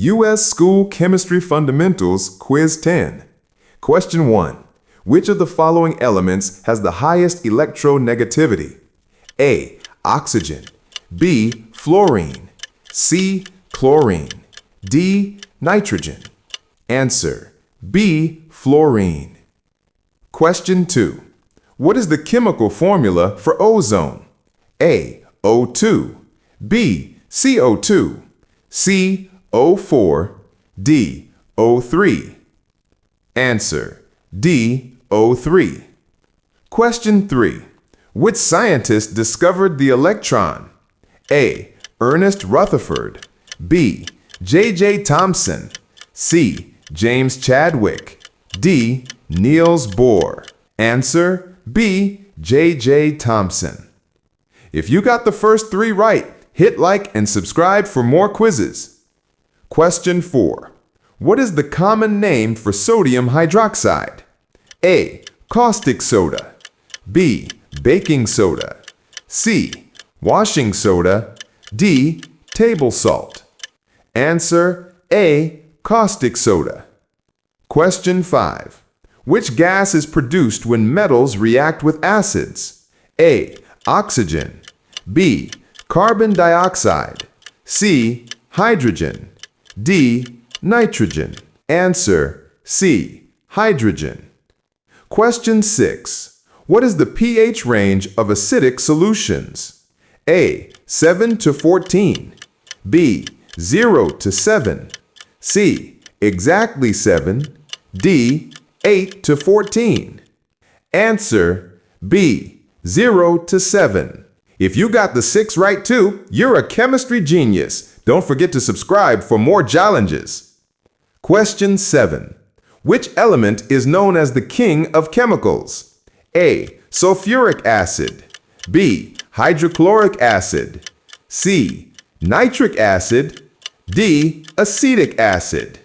U.S. School Chemistry Fundamentals, Quiz 10. Question 1. Which of the following elements has the highest electronegativity? A. Oxygen. B. Fluorine. C. Chlorine. D. Nitrogen. Answer: B. Fluorine. Question 2. What is the chemical formula for ozone? A. O2. B. CO2. C. O4. D. O3. Answer: D. O3. Question 3. Which scientist discovered the electron? A. Ernest Rutherford. B. J.J. Thomson. C. James Chadwick. D. Niels Bohr. Answer: B. J.J. Thomson. If you got the first 3 right, hit like and subscribe for more quizzes. Question 4. What is the common name for sodium hydroxide? A. Caustic soda. B. Baking soda. C. Washing soda. D. Table salt. Answer: A. Caustic soda. Question 5. Which gas is produced when metals react with acids? A. Oxygen. B. Carbon dioxide. C. Hydrogen. D. Nitrogen. Answer: C. Hydrogen. Question 6. What is the pH range of acidic solutions? A. 7 to 14. B. 0 to 7. C. Exactly 7. D. 8 to 14. Answer: B. 0 to 7. If you got the 6 right too, you're a chemistry genius. Don't forget to subscribe for more challenges. Question 7. Which element is known as the king of chemicals? A. Sulfuric acid. B. Hydrochloric acid. C. Nitric acid. D. Acetic acid.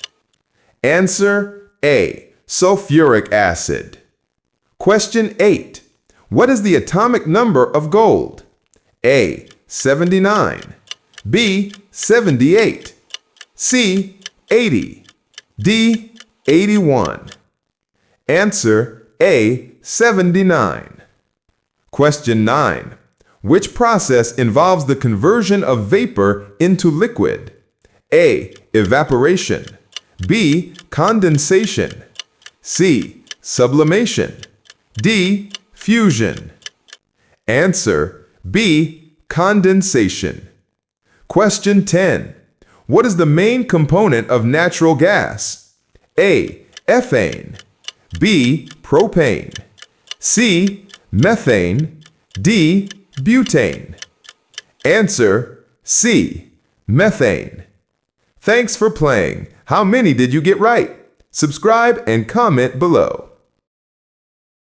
Answer: A. Sulfuric acid. Question 8. What is the atomic number of gold? A. 79. B. 78. C. 80. D. 81. Answer: A. 79. Question 9. Which process involves the conversion of vapor into liquid? A. Evaporation. B. Condensation. C. Sublimation. D. Fusion. Answer: B. Condensation. Question 10. What is the main component of natural gas? A. Ethane. B. Propane. C. Methane. D. Butane. Answer: C. Methane. Thanks for playing. How many did you get right? Subscribe and comment below.